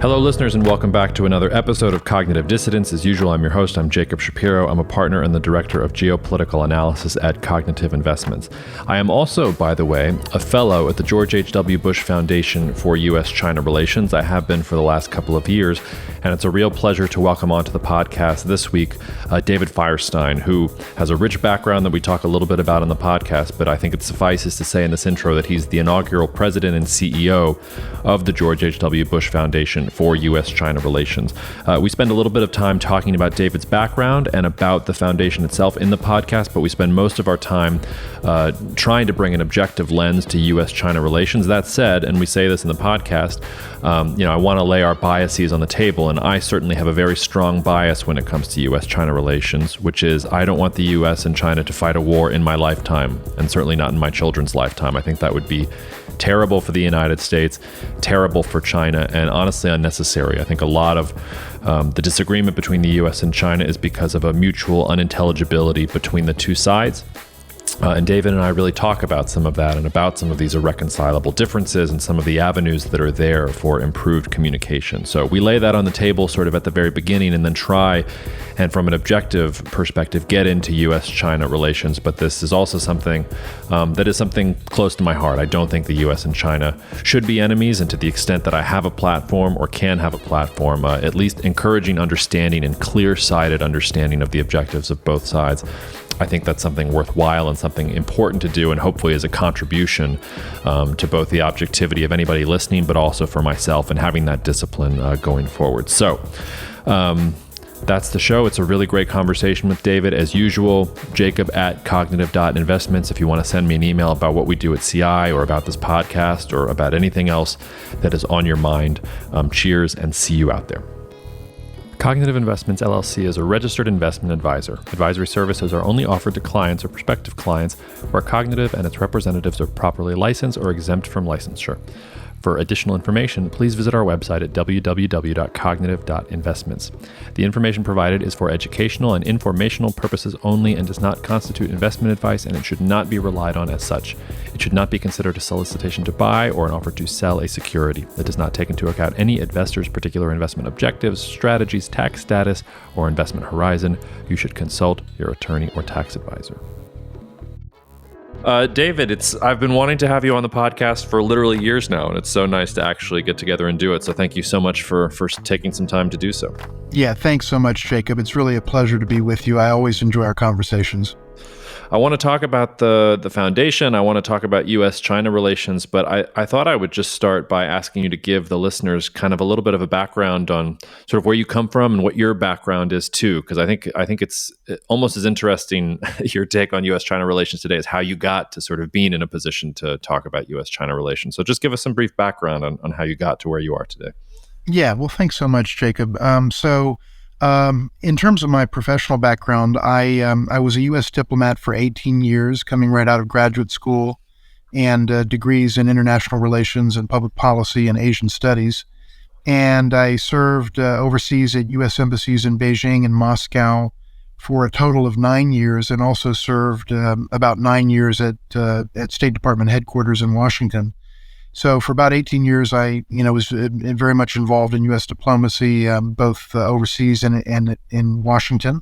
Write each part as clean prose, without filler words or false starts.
Hello, listeners, and welcome back to another episode of Cognitive Dissidence. As usual, I'm your host. I'm Jacob Shapiro. I'm a partner and the director of geopolitical analysis at Cognitive Investments. I am also, by the way, a fellow at the George H.W. Bush Foundation for U.S. China Relations. I have been for the last couple of years, and it's a real pleasure to welcome onto the podcast this week David Firetsein, who has a rich background that we talk a little bit about on the podcast, but I think it suffices to say in this intro that he's the inaugural president and CEO of the George H.W. Bush Foundation for U.S. China Relations. We spend a little bit of time talking about David's background and about the foundation itself in the podcast, but we spend most of our time trying to bring an objective lens to U.S. China relations. That said, and we say this in the podcast, I want to lay our biases on the table, and I certainly have a very strong bias when it comes to U.S. China relations, which is I don't want the U.S. and China to fight a war in my lifetime, and certainly not in my children's lifetime. I think that would be terrible for the United States, terrible for China, and honestly unnecessary. I think a lot of the disagreement between the U.S. and China is because of a mutual unintelligibility between the two sides. And David and I really talk about some of that and about some of these irreconcilable differences and some of the avenues that are there for improved communication. So we lay that on the table sort of at the very beginning and then try and from an objective perspective get into U.S.-China relations. But this is also something that is something close to my heart. I don't think the U.S. and China should be enemies, and to the extent that I have a platform or can have a platform, at least encouraging understanding and clear-sighted understanding of the objectives of both sides, I think that's something worthwhile and something important to do, and hopefully as a contribution to both the objectivity of anybody listening, but also for myself and having that discipline going forward. So that's the show. It's a really great conversation with David. As usual, Jacob at cognitive.investments. If you want to send me an email about what we do at CI or about this podcast or about anything else that is on your mind, cheers and see you out there. Cognitive Investments, LLC is a registered investment advisor. Advisory services are only offered to clients or prospective clients where Cognitive and its representatives are properly licensed or exempt from licensure. For additional information, please visit our website at www.cognitive.investments. The information provided is for educational and informational purposes only and does not constitute investment advice, and it should not be relied on as such. It should not be considered a solicitation to buy or an offer to sell a security. It does not take into account any investor's particular investment objectives, strategies, tax status, or investment horizon. You should consult your attorney or tax advisor. David, I've been wanting to have you on the podcast for literally years now, and it's so nice to actually get together and do it. So thank you so much for taking some time to do so. Yeah, thanks so much, Jacob. It's really a pleasure to be with you. I always enjoy our conversations. I want to talk about the foundation. I want to talk about U.S. China relations, but I thought I would just start by asking you to give the listeners kind of a little bit of a background on sort of where you come from and what your background is too, because I think it's almost as interesting your take on U.S. China relations today as how you got to sort of being in a position to talk about U.S. China relations. So just give us some brief background on how you got to where you are today. Yeah, well, thanks so much, Jacob. In terms of my professional background, I was a U.S. diplomat for 18 years, coming right out of graduate school, and degrees in international relations and public policy and Asian studies. And I served overseas at U.S. embassies in Beijing and Moscow for a total of 9 years, and also served about 9 years at State Department headquarters in Washington. So for about 18 years, I was very much involved in U.S. diplomacy, both overseas and in Washington.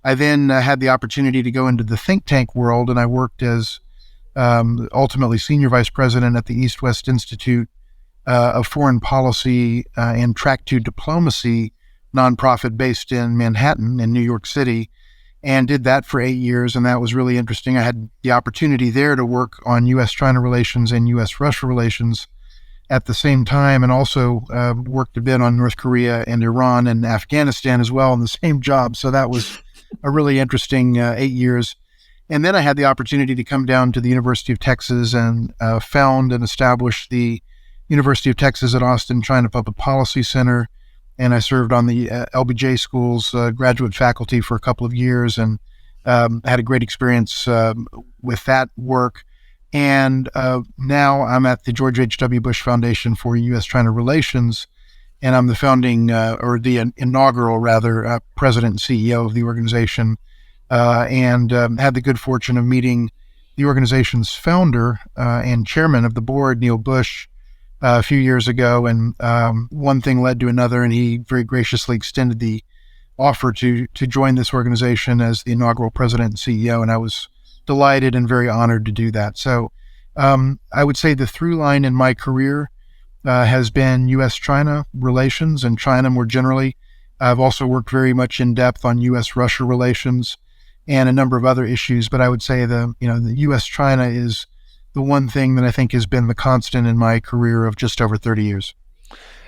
I then had the opportunity to go into the think tank world, and I worked as ultimately senior vice president at the East-West Institute of Foreign Policy and Track 2 Diplomacy nonprofit based in Manhattan in New York City, and did that for 8 years, and that was really interesting. I had the opportunity there to work on U.S. China relations and U.S. Russia relations at the same time, and also worked a bit on North Korea and Iran and Afghanistan as well in the same job. So that was a really interesting 8 years. And then I had the opportunity to come down to the University of Texas and found and establish the University of Texas at Austin China Public Policy Center. And I served on the LBJ School's graduate faculty for a couple of years, and had a great experience with that work. And now I'm at the George H.W. Bush Foundation for U.S. China Relations, and I'm the founding, or the inaugural rather, president and CEO of the organization, and had the good fortune of meeting the organization's founder and chairman of the board, Neil Bush, a few years ago, and one thing led to another, and he very graciously extended the offer to join this organization as the inaugural president and CEO, and I was delighted and very honored to do that. So I would say the through line in my career has been U.S. China relations and China more generally. I've also worked very much in depth on U.S. Russia relations and a number of other issues, but I would say the U.S. China is the one thing that I think has been the constant in my career of just over 30 years.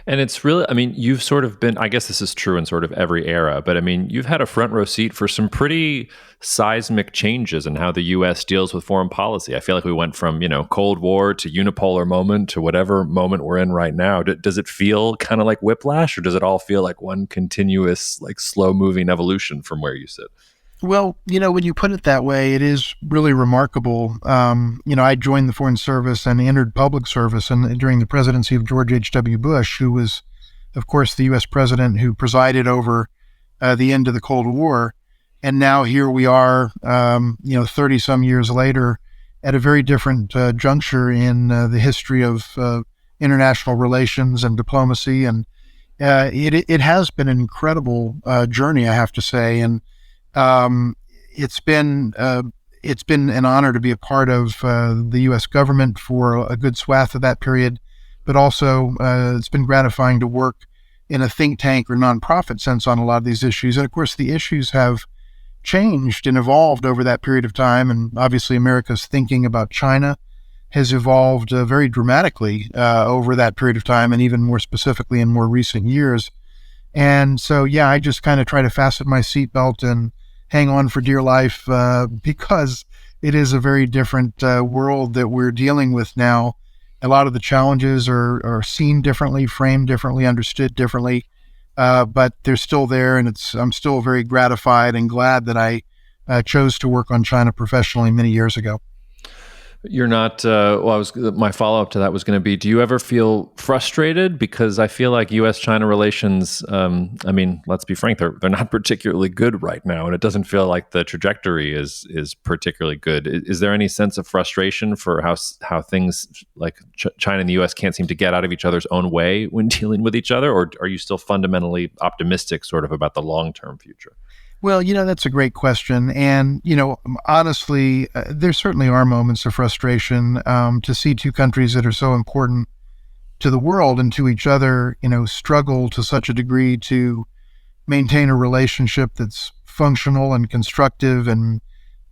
And it's really, I mean, you've sort of been, I guess this is true in sort of every era, but I mean, you've had a front row seat for some pretty seismic changes in how the US deals with foreign policy. I feel like we went from, Cold War to unipolar moment to whatever moment we're in right now. Does it feel kind of like whiplash, or does it all feel like one continuous, like slow moving evolution from where you sit? Well, when you put it that way, it is really remarkable. I joined the Foreign Service and entered public service and during the presidency of George H.W. Bush, who was, of course, the U.S. president who presided over the end of the Cold War. And now here we are, 30 some years later at a very different juncture in the history of international relations and diplomacy. And it has been an incredible journey, I have to say. And um, it's been an honor to be a part of the U.S. government for a good swath of that period, but also it's been gratifying to work in a think tank or nonprofit sense on a lot of these issues. And of course, the issues have changed and evolved over that period of time. And obviously, America's thinking about China has evolved very dramatically over that period of time, and even more specifically in more recent years. And so, yeah, I just kind of try to fasten my seatbelt and hang on for dear life because it is a very different world that we're dealing with now. A lot of the challenges are seen differently, framed differently, understood differently, but they're still there. And I'm still very gratified and glad that I chose to work on China professionally many years ago. You're not. My follow up to that was going to be: do you ever feel frustrated? Because I feel like U.S.-China relations. I mean, let's be frank; they're not particularly good right now, and it doesn't feel like the trajectory is particularly good. Is there any sense of frustration for how things like China and the U.S. can't seem to get out of each other's own way when dealing with each other, or are you still fundamentally optimistic, sort of, about the long term future? Well, that's a great question. And, honestly, there certainly are moments of frustration to see two countries that are so important to the world and to each other, struggle to such a degree to maintain a relationship that's functional and constructive and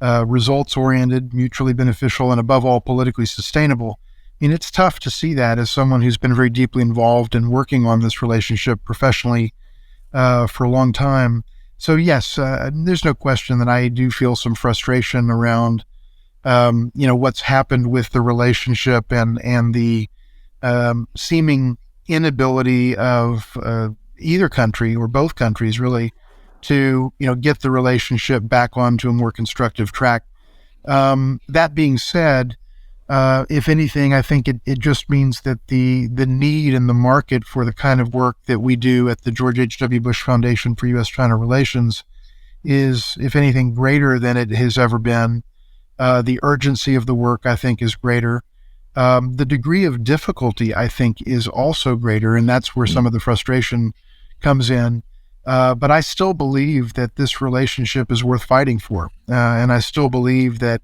results oriented, mutually beneficial, and above all, politically sustainable. I mean, it's tough to see that as someone who's been very deeply involved in working on this relationship professionally for a long time. So yes, there's no question that I do feel some frustration around, what's happened with the relationship and the seeming inability of either country or both countries really to get the relationship back onto a more constructive track. That being said, if anything, I think it just means that the need and the market for the kind of work that we do at the George H.W. Bush Foundation for U.S. China Relations is, if anything, greater than it has ever been. The urgency of the work, I think, is greater. The degree of difficulty, I think, is also greater, and that's where some of the frustration comes in. But I still believe that this relationship is worth fighting for, and I still believe that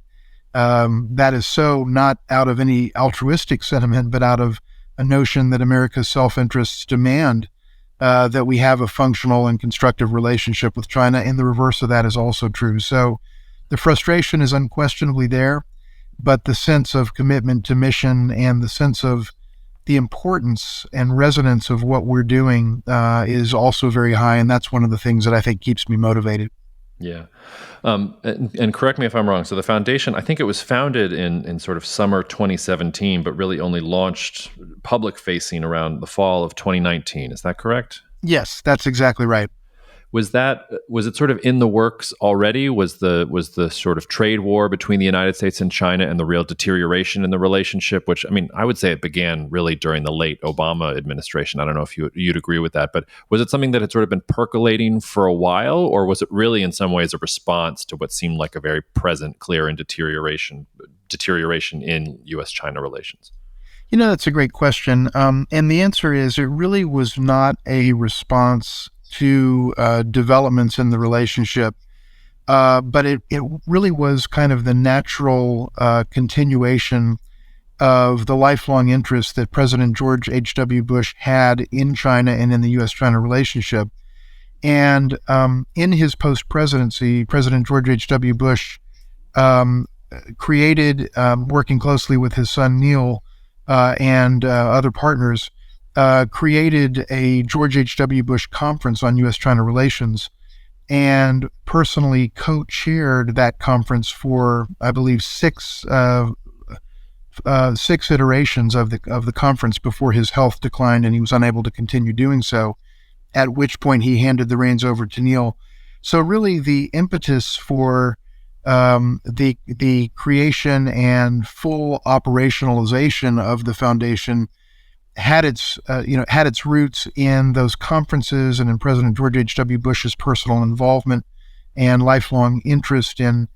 that is so not out of any altruistic sentiment, but out of a notion that America's self-interests demand that we have a functional and constructive relationship with China, and the reverse of that is also true. So the frustration is unquestionably there, but the sense of commitment to mission and the sense of the importance and resonance of what we're doing is also very high, and that's one of the things that I think keeps me motivated. Yeah. And correct me if I'm wrong. So the foundation, I think it was founded in sort of summer 2017, but really only launched public facing around the fall of 2019. Is that correct? Yes, that's exactly right. Was it sort of in the works already? Was the sort of trade war between the United States and China and the real deterioration in the relationship, which, I mean, I would say it began really during the late Obama administration. I don't know if you'd agree with that, but was it something that had sort of been percolating for a while, or was it really in some ways a response to what seemed like a very present, clear and deterioration in U.S. China relations? That's a great question. And the answer is it really was not a response to developments in the relationship, but it really was kind of the natural continuation of the lifelong interest that President George H.W. Bush had in China and in the U.S. China relationship. And in his post presidency, President George H.W. Bush um, created, working closely with his son Neil and other partners, created a George H.W. Bush conference on U.S. China relations and personally co-chaired that conference for, I believe, six iterations of the conference before his health declined and he was unable to continue doing so, at which point he handed the reins over to Neil. So really the impetus for the creation and full operationalization of the foundation had its roots in those conferences and in President George H.W. Bush's personal involvement and lifelong interest in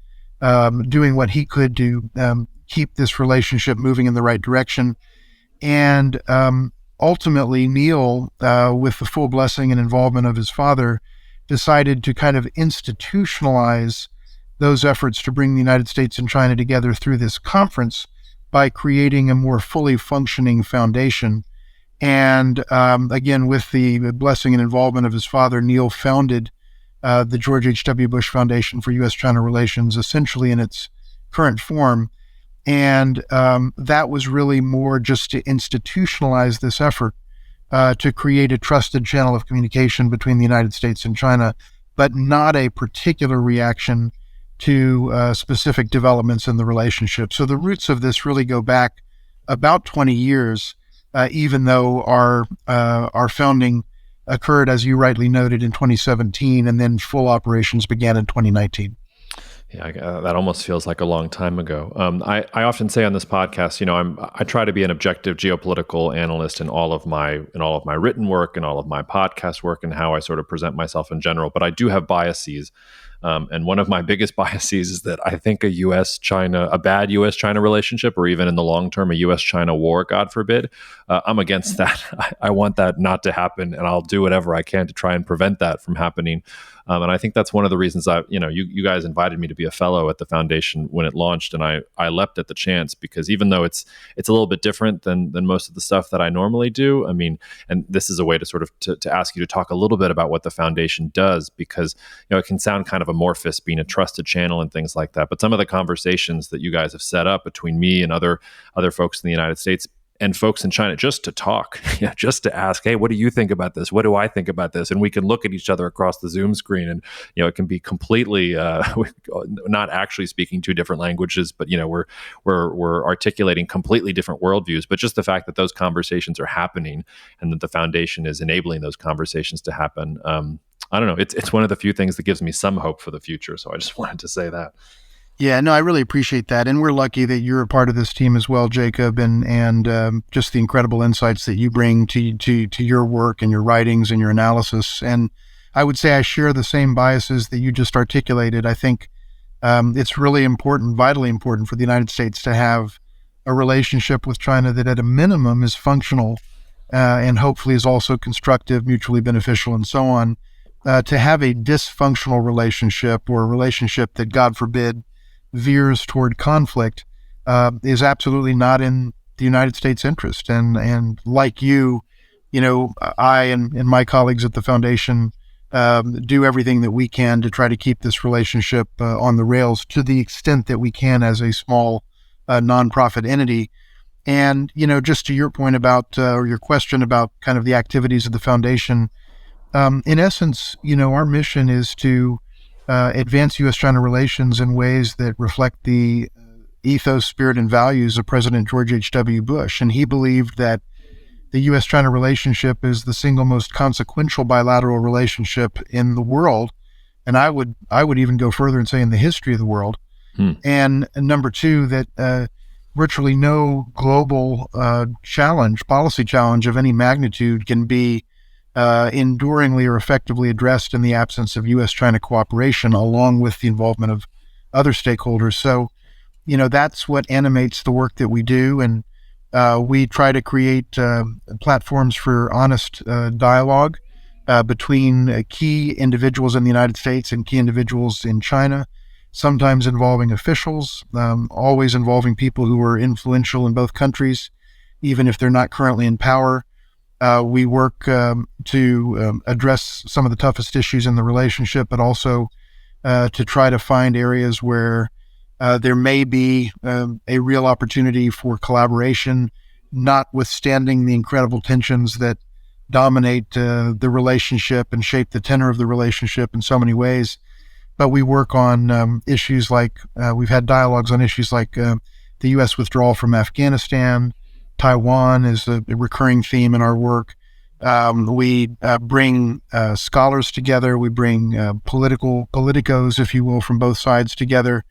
doing what he could to keep this relationship moving in the right direction. And ultimately, Neil, with the full blessing and involvement of his father, decided to kind of institutionalize those efforts to bring the United States and China together through this conference by creating a more fully functioning foundation. And again, with the blessing and involvement of his father, Neil founded the George H.W. Bush Foundation for U.S. China Relations, essentially in its current form. And that was really more just to institutionalize this effort to create a trusted channel of communication between the United States and China, but not a particular reaction to specific developments in the relationship. So the roots of this really go back about 20 years, even though our founding occurred, as you rightly noted, in 2017, and then full operations began in 2019. Yeah, that almost feels like a long time ago. I often say on this podcast, I try to be an objective geopolitical analyst in all of my written work and all of my podcast work and how I sort of present myself in general. But I do have biases. And one of my biggest biases is that I think a bad U.S.-China relationship, or even in the long term, a U.S.-China war, God forbid, I'm against that. I want that not to happen, and I'll do whatever I can to try and prevent that from happening. And I think that's one of the reasons you guys invited me to be a fellow at the foundation when it launched, and I leapt at the chance because even though it's a little bit different than most of the stuff that I normally do, I mean, and this is a way to sort of to ask you to talk a little bit about what the foundation does, because it can sound kind of amorphous being a trusted channel and things like that, but some of the conversations that you guys have set up between me and other folks in the United States and folks in China, just to talk, just to ask, hey, what do you think about this? What do I think about this? And we can look at each other across the Zoom screen, and it can be completely not actually speaking two different languages, but we're articulating completely different worldviews. But just the fact that those conversations are happening and that the foundation is enabling those conversations to happen, I don't know. It's one of the few things that gives me some hope for the future. So I just wanted to say that. Yeah, no, I really appreciate that. And we're lucky that you're a part of this team as well, Jacob, and just the incredible insights that you bring to your work and your writings and your analysis. And I would say I share the same biases that you just articulated. I think it's really important, vitally important for the United States to have a relationship with China that at a minimum is functional and hopefully is also constructive, mutually beneficial, and so on. To have a dysfunctional relationship or a relationship that, God forbid, veers toward conflict is absolutely not in the United States' interest. And like I and my colleagues at the foundation do everything that we can to try to keep this relationship on the rails to the extent that we can as a small nonprofit entity. And, just to your point about, or your question about kind of the activities of the foundation, in essence, our mission is to advance U.S.-China relations in ways that reflect the ethos, spirit, and values of President George H.W. Bush. And he believed that the U.S.-China relationship is the single most consequential bilateral relationship in the world. And I would even go further and say in the history of the world. And number two, that virtually no global policy challenge of any magnitude can be enduringly or effectively addressed in the absence of U.S.-China cooperation, along with the involvement of other stakeholders. So, that's what animates the work that we do. And We try to create platforms for honest dialogue between key individuals in the United States and key individuals in China, sometimes involving officials, always involving people who are influential in both countries, even if they're not currently in power. We work to address some of the toughest issues in the relationship, but also to try to find areas where there may be a real opportunity for collaboration, notwithstanding the incredible tensions that dominate the relationship and shape the tenor of the relationship in so many ways. But we work on issues like, we've had dialogues on issues like the U.S. withdrawal from Afghanistan. Taiwan is a recurring theme in our work. We bring scholars together. We bring politicos, if you will, from both sides together.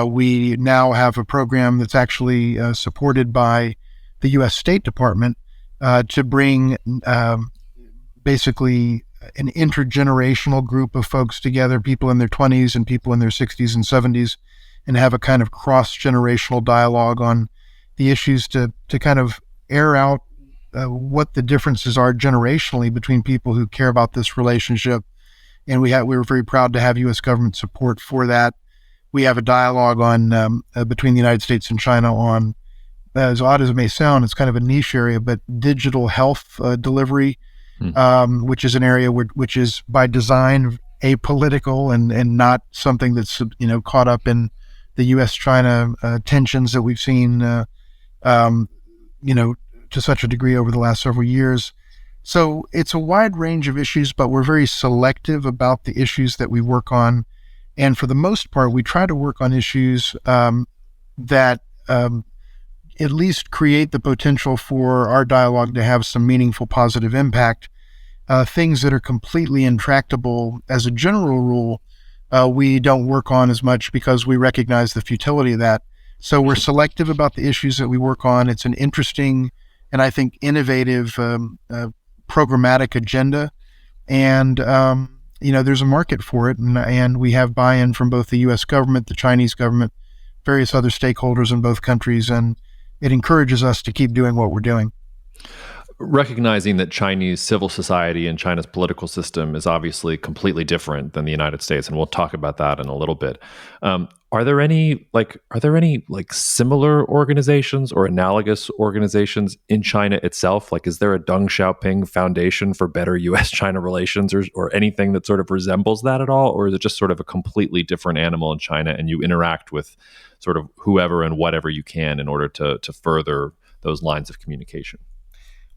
We now have a program that's actually supported by the U.S. State Department to bring basically an intergenerational group of folks together, people in their 20s and people in their 60s and 70s, and have a kind of cross-generational dialogue on the issues to kind of air out what the differences are generationally between people who care about this relationship. And we were very proud to have U.S. government support for that. We have a dialogue on between the United States and China on, as odd as it may sound, it's kind of a niche area, but digital health delivery, which is an area which is by design apolitical and not something that's caught up in the U.S. China tensions that we've seen, to such a degree over the last several years. So it's a wide range of issues, but we're very selective about the issues that we work on. And for the most part, we try to work on issues that at least create the potential for our dialogue to have some meaningful positive impact. Things that are completely intractable, as a general rule, we don't work on as much because we recognize the futility of that. So we're selective about the issues that we work on. It's an interesting and I think innovative programmatic agenda. And there's a market for it, and we have buy-in from both the U.S. government, the Chinese government, various other stakeholders in both countries, and it encourages us to keep doing what we're doing. Recognizing that Chinese civil society and China's political system is obviously completely different than the United States, and we'll talk about that in a little bit. Are there any similar organizations or analogous organizations in China itself? Like, is there a Deng Xiaoping Foundation for Better U.S. China Relations or anything that sort of resembles that at all? Or is it just sort of a completely different animal in China, and you interact with sort of whoever and whatever you can in order to further those lines of communication?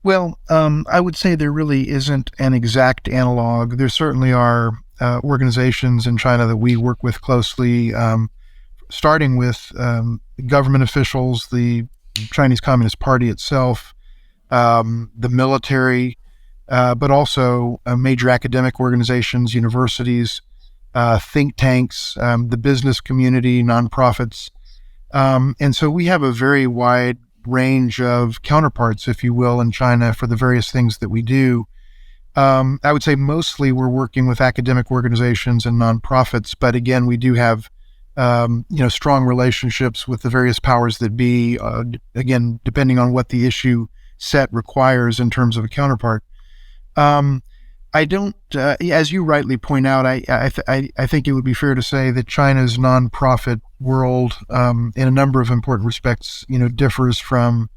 Well, I would say there really isn't an exact analog. There certainly are organizations in China that we work with closely, starting with government officials, the Chinese Communist Party itself, the military, but also major academic organizations, universities, think tanks, the business community, nonprofits. And so we have a very wide range of counterparts, if you will, in China for the various things that we do. I would say mostly we're working with academic organizations and nonprofits, but again, we do have strong relationships with the various powers that be, again, depending on what the issue set requires in terms of a counterpart. I don't, as you rightly point out, I think it would be fair to say that China's nonprofit world, in a number of important respects, differs from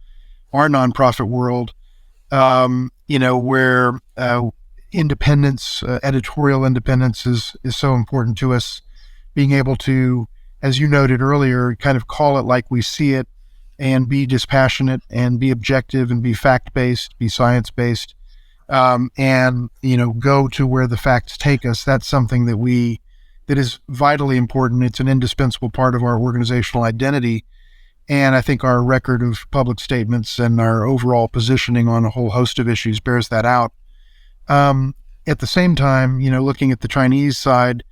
our nonprofit world, where independence, editorial independence is so important to us. Being able to, as you noted earlier, kind of call it like we see it and be dispassionate and be objective and be fact-based, be science-based. And go to where the facts take us. That's something that is vitally important. It's an indispensable part of our organizational identity. And I think our record of public statements and our overall positioning on a whole host of issues bears that out. At the same time, looking at the Chinese side,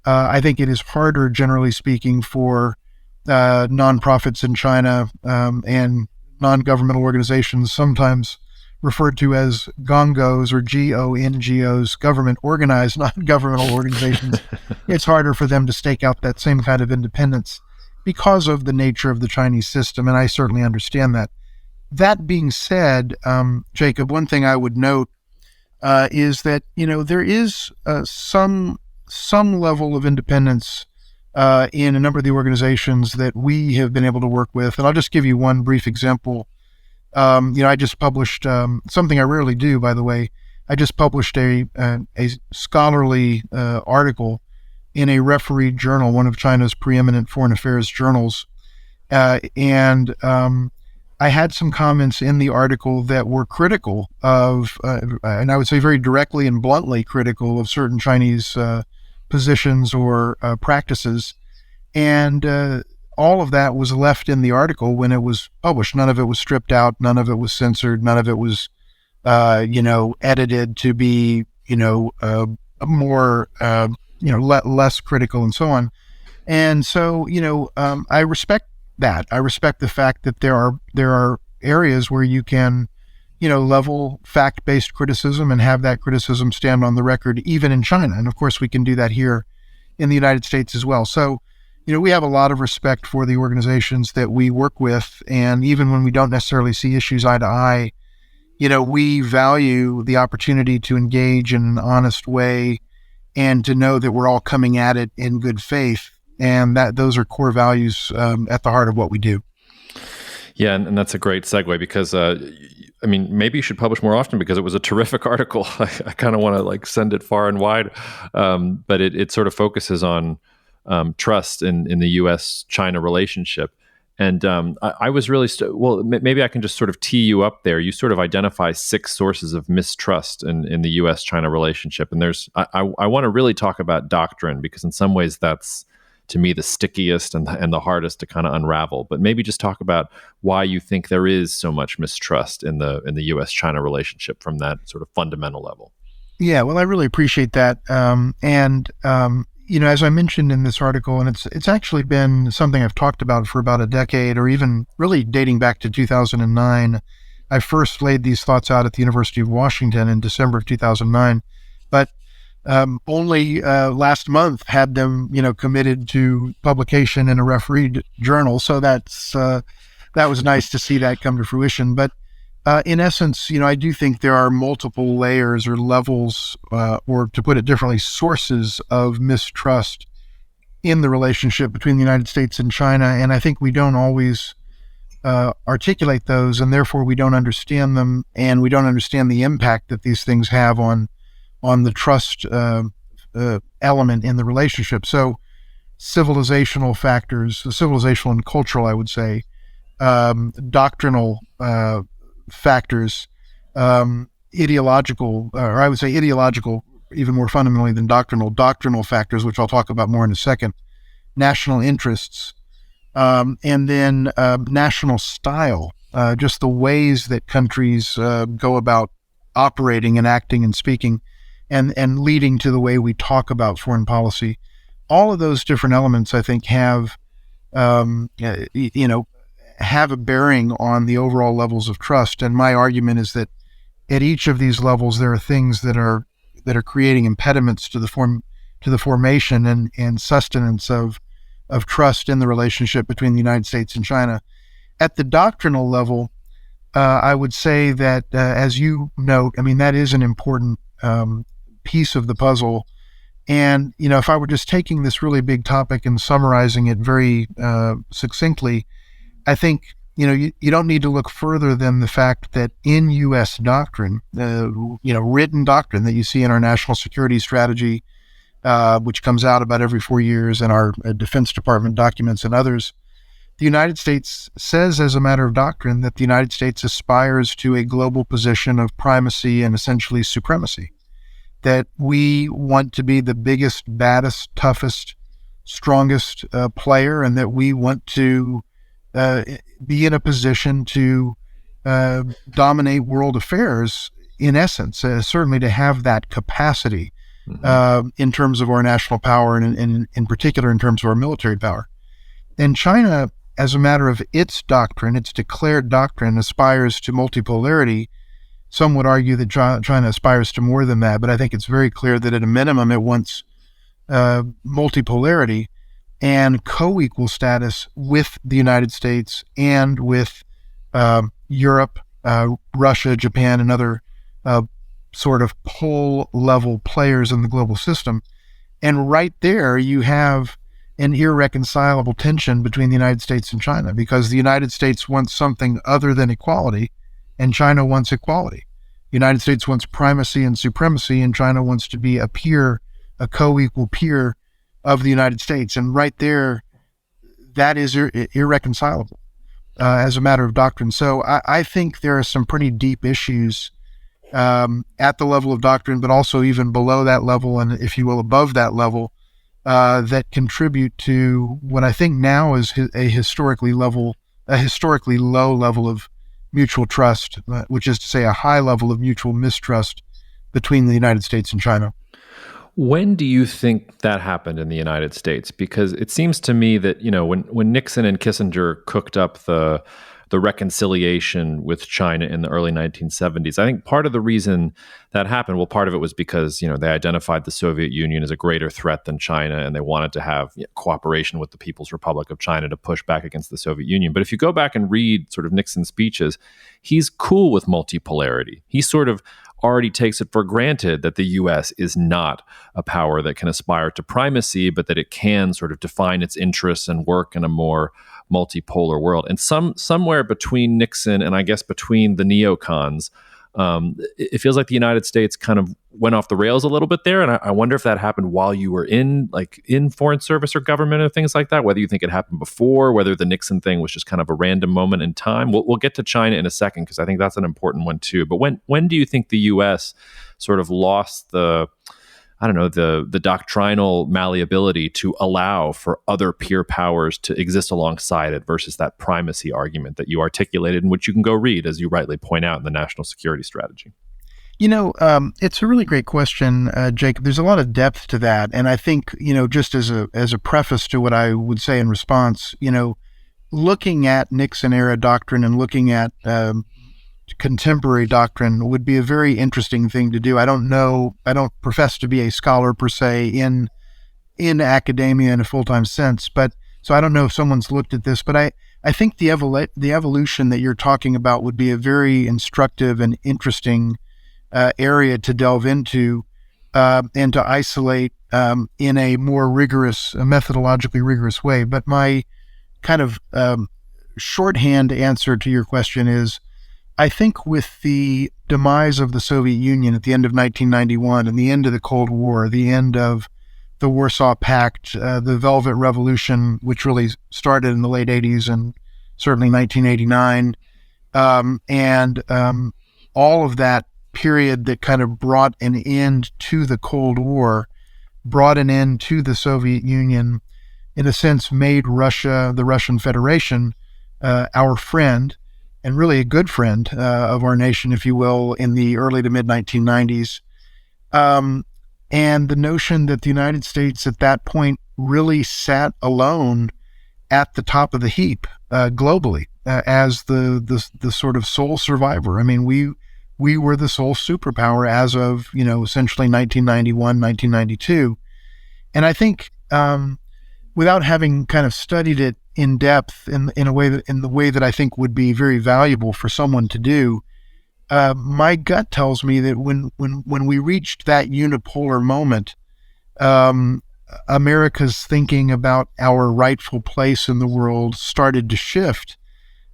I think it is harder, generally speaking, for nonprofits in China and non-governmental organizations, sometimes referred to as GONGOs or GONGOs, government organized non-governmental organizations. It's harder for them to stake out that same kind of independence because of the nature of the Chinese system, and I certainly understand that. That being said, Jacob, one thing I would note is that there is some level of independence in a number of the organizations that we have been able to work with, and I'll just give you one brief example. I just published something I rarely do, by the way. I just published a scholarly article in a refereed journal, one of China's preeminent foreign affairs journals, and I had some comments in the article that were critical of, and I would say very directly and bluntly critical of certain Chinese positions or practices. And all of that was left in the article when it was published. None of it was stripped out. None of it was censored. None of it was, edited to be, more, less critical and so on. And so, I respect that. I respect the fact that there are areas where you can, level fact-based criticism and have that criticism stand on the record, even in China. And of course, we can do that here in the United States as well. So, we have a lot of respect for the organizations that we work with. And even when we don't necessarily see issues eye to eye, we value the opportunity to engage in an honest way and to know that we're all coming at it in good faith. And that those are core values at the heart of what we do. Yeah, and that's a great segue because, maybe you should publish more often because it was a terrific article. I kind of want to send it far and wide, but it sort of focuses on trust in the U.S. China relationship. And I was really, maybe I can just sort of tee you up there. You sort of identify 6 sources of mistrust in the U.S. China relationship. And I want to really talk about doctrine because in some ways that's, to me, the stickiest and the hardest to kind of unravel. But maybe just talk about why you think there is so much mistrust in the U.S. China relationship from that sort of fundamental level. Yeah, well, I really appreciate that. As I mentioned in this article, and it's actually been something I've talked about for about a decade, or even really dating back to 2009. I first laid these thoughts out at the University of Washington in December of 2009, but only last month had them, committed to publication in a refereed journal. So that was nice to see that come to fruition. But in essence, I do think there are multiple layers or levels, or to put it differently, sources of mistrust in the relationship between the United States and China. And I think we don't always articulate those, and therefore we don't understand them, and we don't understand the impact that these things have on the trust element in the relationship. So civilizational factors, civilizational and cultural, I would say, doctrinal factors, ideological, or I would say ideological, even more fundamentally than doctrinal factors, which I'll talk about more in a second, national interests, and then national style, just the ways that countries go about operating and acting and speaking, and leading to the way we talk about foreign policy. All of those different elements, I think, have a bearing on the overall levels of trust. And my argument is that at each of these levels, there are things that are creating impediments to the formation and sustenance of trust in the relationship between the United States and China. At the doctrinal level, I would say that, as you note, that is an important piece of the puzzle. And, if I were just taking this really big topic and summarizing it very succinctly, I think, you don't need to look further than the fact that in U.S. doctrine, written doctrine that you see in our national security strategy, which comes out about every 4 years, and our Defense Department documents and others, the United States says as a matter of doctrine that the United States aspires to a global position of primacy and essentially supremacy, that we want to be the biggest, baddest, toughest, strongest player, and that we want to be in a position to dominate world affairs, in essence, certainly to have that capacity in terms of our national power and in particular in terms of our military power. And China, as a matter of its doctrine, its declared doctrine, aspires to multipolarity. Some would argue that China aspires to more than that, but I think it's very clear that at a minimum it wants multipolarity and co-equal status with the United States and with Europe, Russia, Japan, and other uh, sort of pole level players in the global system. And right there, you have an irreconcilable tension between the United States and China, because the United States wants something other than equality, and China wants equality. The United States wants primacy and supremacy, and China wants to be a peer, a co-equal peer of the United States. And right there, that is irreconcilable as a matter of doctrine. So I think there are some pretty deep issues at the level of doctrine, but also even below that level, and if you will, above that level, that contribute to what I think now is a historically low level of mutual trust, which is to say a high level of mutual mistrust between the United States and China. When do you think that happened in the United States? Because it seems to me that, when Nixon and Kissinger cooked up the reconciliation with China in the early 1970s, I think part of the reason that happened, well, part of it was because, they identified the Soviet Union as a greater threat than China, and they wanted to have cooperation with the People's Republic of China to push back against the Soviet Union. But if you go back and read sort of Nixon's speeches, he's cool with multipolarity. He sort of already takes it for granted that the U.S. is not a power that can aspire to primacy, but that it can sort of define its interests and work in a more multipolar world. And somewhere between Nixon and I guess between the neocons, it feels like the United States kind of went off the rails a little bit there. And I wonder if that happened while you were in foreign service or government or things like that, whether you think it happened before, whether the Nixon thing was just kind of a random moment in time. We'll get to China in a second, because I think that's an important one too. But when do you think the U.S. sort of lost the doctrinal malleability to allow for other peer powers to exist alongside it versus that primacy argument that you articulated, and which you can go read, as you rightly point out, in the National Security Strategy? It's a really great question, Jacob. There's a lot of depth to that. And I think, just as a preface to what I would say in response, looking at Nixon era doctrine and looking at contemporary doctrine would be a very interesting thing to do. I don't profess to be a scholar per se in academia in a full-time sense, but so I don't know if someone's looked at this, but I think the evolution that you're talking about would be a very instructive and interesting area to delve into and to isolate in a more methodologically rigorous way. But my kind of shorthand answer to your question is, I think with the demise of the Soviet Union at the end of 1991 and the end of the Cold War, the end of the Warsaw Pact, the Velvet Revolution, which really started in the late 80s and certainly 1989, and all of that period that kind of brought an end to the Cold War, brought an end to the Soviet Union, in a sense made Russia, the Russian Federation, our friend, and really a good friend of our nation, if you will, in the early to mid-1990s. And the notion that the United States at that point really sat alone at the top of the heap globally as the sort of sole survivor. I mean, we were the sole superpower as of, essentially 1991, 1992. And I think without having kind of studied it in depth in the way that I think would be very valuable for someone to do, my gut tells me that when we reached that unipolar moment, America's thinking about our rightful place in the world started to shift,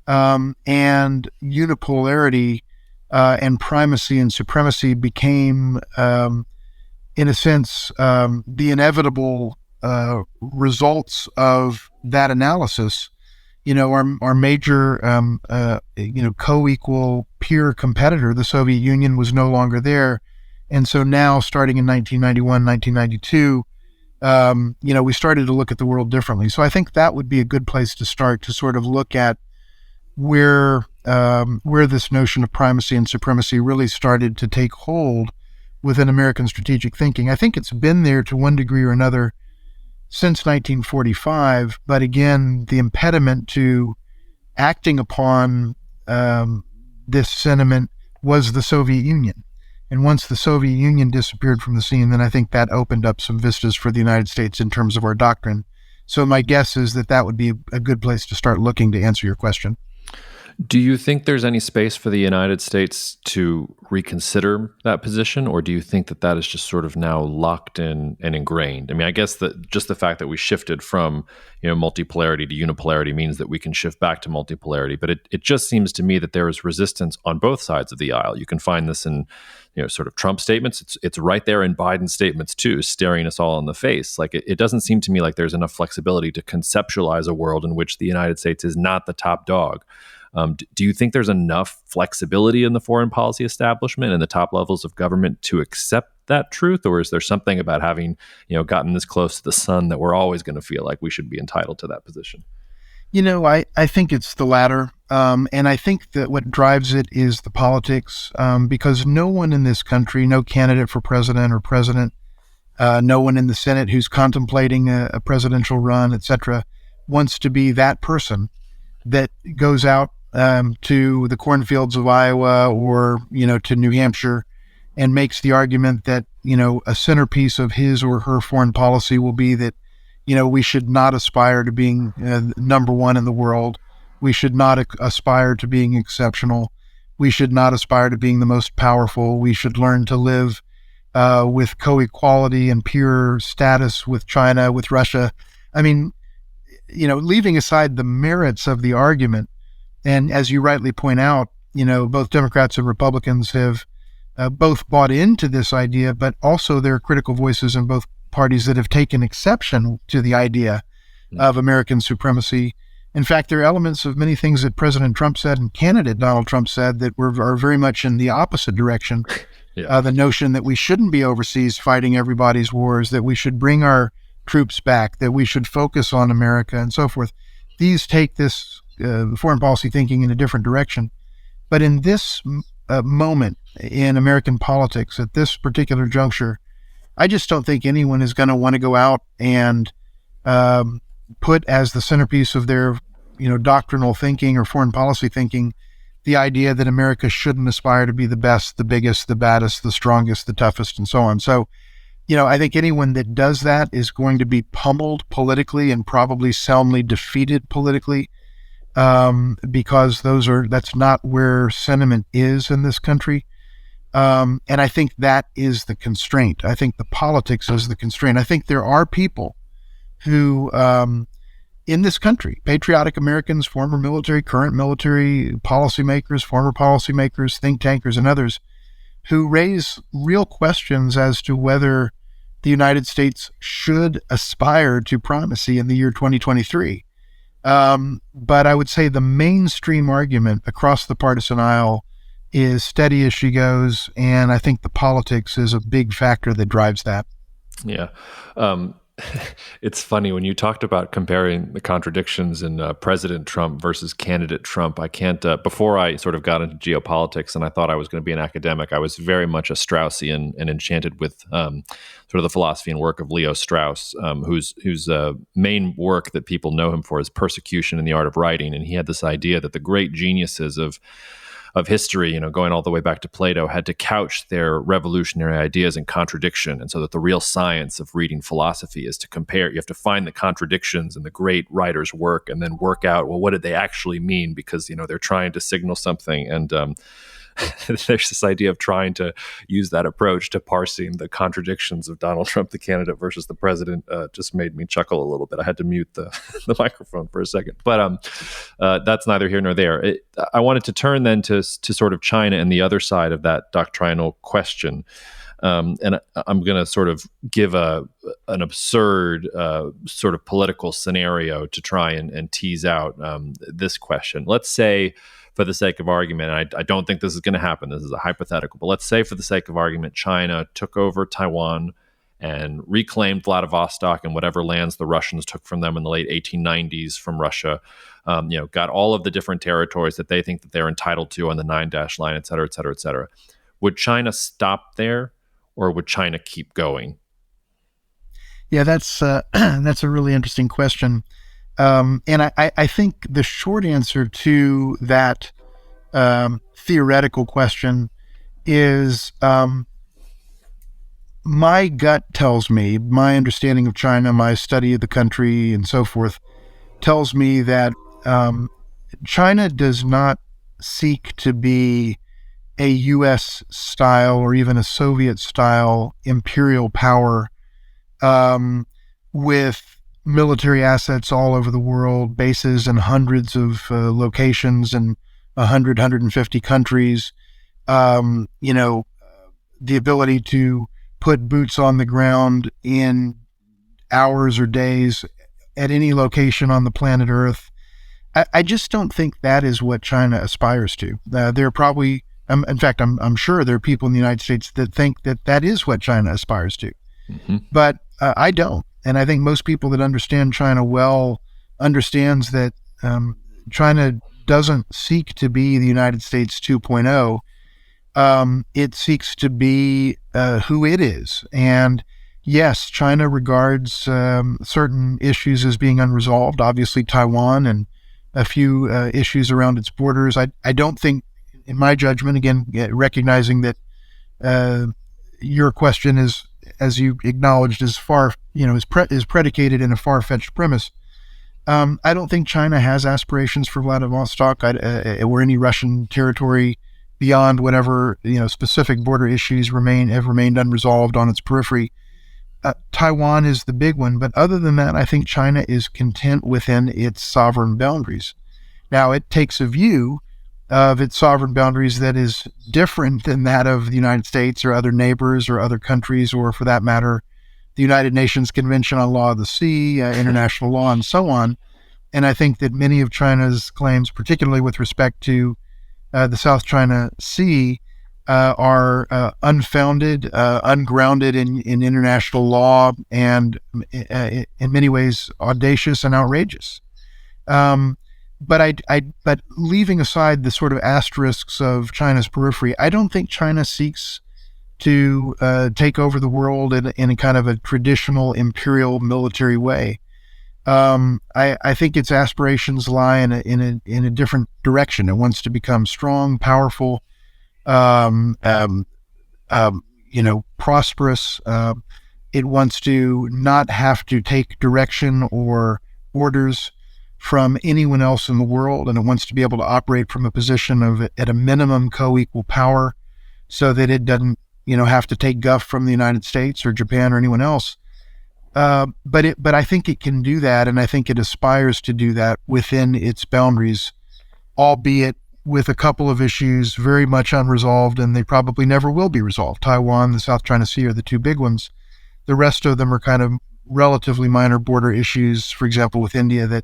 and unipolarity and primacy and supremacy became, in a sense, the inevitable results of that analysis. Our major, co-equal peer competitor, the Soviet Union, was no longer there. And so now, starting in 1991, 1992, we started to look at the world differently. So I think that would be a good place to start, to sort of look at where this notion of primacy and supremacy really started to take hold within American strategic thinking. I think it's been there to one degree or another since 1945, but again, the impediment to acting upon this sentiment was the Soviet Union. And once the Soviet Union disappeared from the scene, then I think that opened up some vistas for the United States in terms of our doctrine. So my guess is that would be a good place to start looking to answer your question. Do you think there's any space for the United States to reconsider that position, or do you think that that is just sort of now locked in and ingrained? I mean, I guess that just the fact that we shifted from multipolarity to unipolarity means that we can shift back to multipolarity. But it just seems to me that there is resistance on both sides of the aisle. You can find this in sort of Trump statements. It's right there in Biden's statements too, staring us all in the face. Like it doesn't seem to me like there's enough flexibility to conceptualize a world in which the United States is not the top dog. Do you think there's enough flexibility in the foreign policy establishment and the top levels of government to accept that truth, or is there something about having gotten this close to the sun that we're always going to feel like we should be entitled to that position? I think it's the latter. And I think that what drives it is the politics, because no one in this country, no candidate for president or president, no one in the Senate who's contemplating a presidential run, et cetera, wants to be that person that goes out to the cornfields of Iowa or, to New Hampshire and makes the argument that, a centerpiece of his or her foreign policy will be that, we should not aspire to being number one in the world. We should not aspire to being exceptional. We should not aspire to being the most powerful. We should learn to live with co-equality and peer status with China, with Russia. I mean, leaving aside the merits of the argument, and as you rightly point out, both Democrats and Republicans have both bought into this idea, but also there are critical voices in both parties that have taken exception to the idea of American supremacy. In fact, there are elements of many things that President Trump said and candidate Donald Trump said that are very much in the opposite direction. Yeah. The notion that we shouldn't be overseas fighting everybody's wars, that we should bring our troops back, that we should focus on America and so forth. These take this foreign policy thinking in a different direction. But in this moment in American politics, at this particular juncture, I just don't think anyone is going to want to go out and put as the centerpiece of their, doctrinal thinking or foreign policy thinking, the idea that America shouldn't aspire to be the best, the biggest, the baddest, the strongest, the toughest, and so on. So, I think anyone that does that is going to be pummeled politically and probably soundly defeated politically, because that's not where sentiment is in this country. And I think that is the constraint. I think the politics is the constraint. I think there are people who, in this country, patriotic Americans, former military, current military, policymakers, former policymakers, think tankers, and others, who raise real questions as to whether the United States should aspire to primacy in the year 2023. But I would say the mainstream argument across the partisan aisle is steady as she goes, and I think the politics is a big factor that drives that. Yeah. It's funny when you talked about comparing the contradictions in President Trump versus candidate Trump. I can't, before I sort of got into geopolitics and I thought I was going to be an academic, I was very much a Straussian and enchanted with sort of the philosophy and work of Leo Strauss, whose main work that people know him for is Persecution in the Art of Writing. And he had this idea that the great geniuses of history, going all the way back to Plato, had to couch their revolutionary ideas in contradiction. And so that the real science of reading philosophy is to compare. You have to find the contradictions in the great writers' work and then work out, well, what did they actually mean? Because, they're trying to signal something. And there's this idea of trying to use that approach to parsing the contradictions of Donald Trump, the candidate, versus the president, just made me chuckle a little bit. I had to mute the microphone for a second, but that's neither here nor there. I wanted to turn then to sort of China and the other side of that doctrinal question. And I'm going to sort of give an absurd sort of political scenario to try and tease out this question. Let's say, for the sake of argument, I don't think this is going to happen. This is a hypothetical, but let's say for the sake of argument, China took over Taiwan and reclaimed Vladivostok and whatever lands the Russians took from them in the late 1890s from Russia, got all of the different territories that they think that they're entitled to on the 9-dash line, et cetera, et cetera, et cetera. Would China stop there, or would China keep going? Yeah, that's a really interesting question. And I think the short answer to that theoretical question is my gut tells me, my understanding of China, my study of the country and so forth, tells me that China does not seek to be a U.S. style or even a Soviet style imperial power um, with military assets all over the world, bases in hundreds of locations and 150 countries. You know, the ability to put boots on the ground in hours or days at any location on the planet Earth. I just don't think that is what China aspires to. There are probably, in fact, I'm sure there are people in the United States that think that that is what China aspires to. Mm-hmm. But I don't. And I think most people that understand China well understands that China doesn't seek to be the United States 2.0. It seeks to be who it is. And yes, China regards certain issues as being unresolved, obviously Taiwan and a few issues around its borders. I don't think, in my judgment, again, recognizing that your question is, as you acknowledged, is is predicated in a far-fetched premise. I don't think China has aspirations for Vladivostok or any Russian territory beyond whatever specific border issues have remained unresolved on its periphery. Taiwan is the big one, but other than that, I think China is content within its sovereign boundaries. Now, it takes a view of its sovereign boundaries that is different than that of the United States or other neighbors or other countries, or for that matter, the United Nations Convention on Law of the Sea, international law, and so on. And I think that many of China's claims, particularly with respect to the South China Sea, are unfounded, ungrounded in international law, and in many ways audacious and outrageous. But leaving aside the sort of asterisks of China's periphery, I don't think China seeks to take over the world in a kind of a traditional imperial military way. I think its aspirations lie in a different direction. It wants to become strong, powerful, prosperous. It wants to not have to take direction or orders from anyone else in the world, and it wants to be able to operate from a position of, at a minimum, co-equal power, so that it doesn't, have to take guff from the United States or Japan or anyone else. But I think it can do that, and I think it aspires to do that within its boundaries, albeit with a couple of issues very much unresolved, and they probably never will be resolved. Taiwan, the South China Sea are the two big ones. The rest of them are kind of relatively minor border issues, for example, with India, that